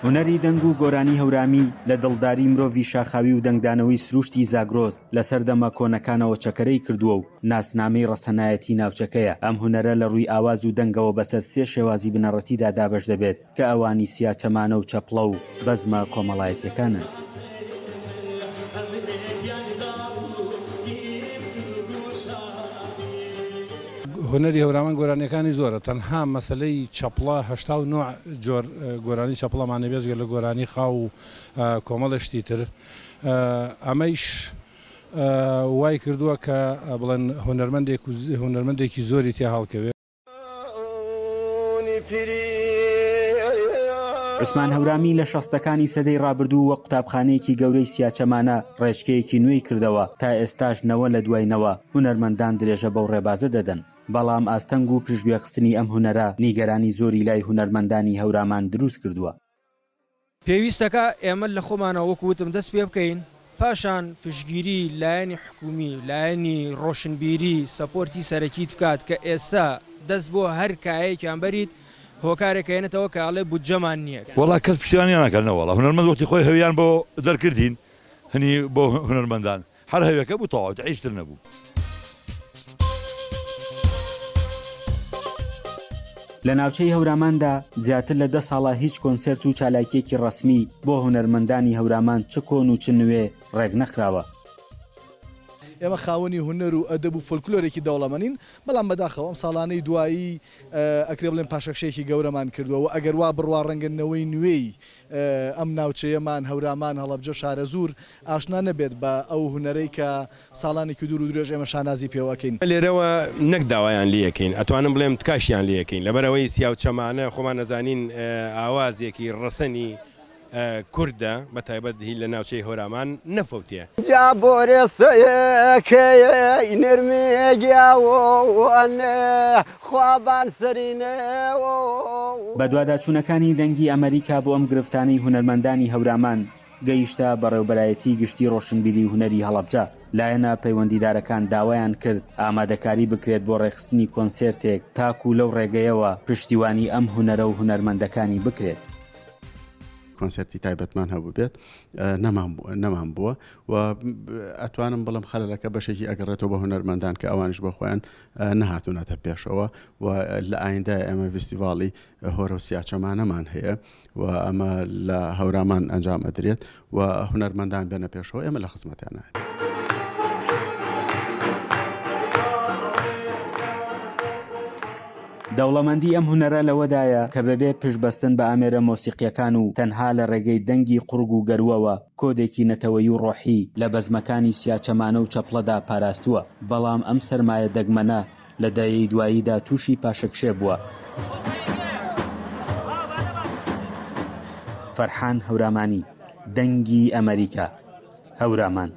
هونەری دەنگ و گۆرانی هەورامی لە دڵداری مرۆڤی شاخاوی و دەنگدانەوەی سروشتی زاگرۆس لەسەر دەمە کۆنەکانەوە چەکەرەی کردووە و ناسنامەی ڕەسەنایەتی ناوچەکەیە. ئەم هونەرە لە ڕووی ئاواز و دەنگەوە بەسەر سێ شێوازی بنەڕەتیدا دابەش دەبێت کە ئەوانی سیا چەمانە و چەپڵە و بەزمە کۆمەڵایەتیەکانن. هونەری هەورامان گۆرانیەکانی زۆرە، تەنها مەسلەی چەپڵە 89 جۆر گۆرانی چەپڵەمانە بێزگە لە گۆرانی خاو و کۆمەڵشتی تر. ئەمەیش وای کردووە کە بڵێن هونەرمەندێکی زۆری تێ هەڵکەوێت. عوسمان هەورامی لە شەستەکانی سەدەی ڕابردوو وە قوتابخانەیەکی گەورەی سیاچەمانە ڕێژکەیەکی نوێی کردەوە تا ئێستاش نەوە لە دوایینەوە هونەرمەندان درێژە بەو ڕێبازە دەدەن. بەڵام ئاستەنگ و پشتگوێخستنی ئەم هونەرە نیگەرانی زۆری لای هونەرمەندانی هەورامان دروست کردووە. پێویستەکە ئێمە لە خۆمانەوە وەکوتم دەست پێ بکەین، پاشان پشتگیری لایەنی حکومی، لایەنی ڕۆشنبیری، سەپۆرتی سەرەکی بکات کە ئێستا دەست بۆ هەر کایەکیان بەریت هۆکارێکەکەێنێتەوە کە ئاڵێ بودجەمان نییە. وەڵا کەس پشتیوانیان ناکەنەوە، وەڵا هونەرمەند وەختی خۆی هەویان بۆ دەرکردین هەنی بۆ هونەرمەندان هەر هەویەکە بوو تەواو هیچتر نەبوو. لە ناوچەی هەوراماندا زیاتر لە 10 ساڵە هیچ کۆنسرت و چالاکیەکی ڕسمی بۆ هونەرمەندانی هەورامان چ کۆن و چ نوێ ڕێک نەخراوە. ئێمە خاوەنی هونەر و ئەدەب و فۆلکلۆرێکی دەوڵەمەنین، بەڵام بەداخەوە ئەم ساڵانەی دوایی ئەکرێ بڵێن پاشەکشەیەکی گەورەمان کردووە و ئەگەر وا بڕوا ڕەنگەنەوەی نوێی ئەم ناوچەیەمان هەورامان هەڵەبجە شارە زوور ئاشنا نەبێت بە ئەو هونەرەی کە ساڵانێکی دوور و درێژ ئێمە شانازی پێوەکەین. لێرەوە نەک داوایان لیەکەین، ئەتوانم بڵێم تکاشیان لیەکەین لەبەرەوەی سیا و چەمانە خۆمان نەزانین ئاوازێکی ڕەسەنی کوردە بە تایبەت هی لە ناوچەی هەورامان نەفەوتیە. جا بۆرێسەیەکەی نرمێگیاوەوانێ خوابان سەرینەوە. بە دوواداچوونەکانی دەنگی ئەمریکا بۆ ئەم گرفتانەی هونەرمەندانی هەورامان گەیشتە بەڕێوەبەرایەتی گشتی ڕۆشنبیری هونەری هەڵەبجە. لایەنە پەیوەندیدارەکان داوایان کرد ئامادەکاری بکرێت بۆ ڕێخستنی کۆنسێرتێک تاکو لەو ڕێگەیەوە پشتیوانی ئەم هونەرە و هونەرمەندەکانی بکرێت. کۆنسەرتی تایبەتمان هەبوو بێت نەمان بووە و ئەتوانم بڵم خەلەکە بەشێکی ئەگەڕێتەوە بە هونەرمەندان کە ئەوانش بە خۆیان نەهاتوونەتە پێشەوە و لە ئایندای ئەمە فستیڤاڵی هۆرە و سیاچەمانەمان هەیە و ئەمە لە هەورامان ئەنجام ئەدرێت و هونەرمەندان بێنە پێشەوە ئێمە لە خزمەتیانە. دەوڵەمەندی ئەم هونەرە لەوەدایە کە بەبێ پشتبەستن بە ئامێرە مۆسیقیەکان و تەنها لە ڕێگەی دەنگی قورگ و گەروەوە کۆدێکی نەتەوەی و ڕۆحی لە بەزمەکانی سیاچەمانە و چەپڵەدا پاراستووە. بەڵام ئەم سەرمایە دەگمەنە لە دایەی دواییدا تووشی پاشەکشێ بووە. فەرحان هەورامانی، دەنگی ئەمریکا، هەورامان.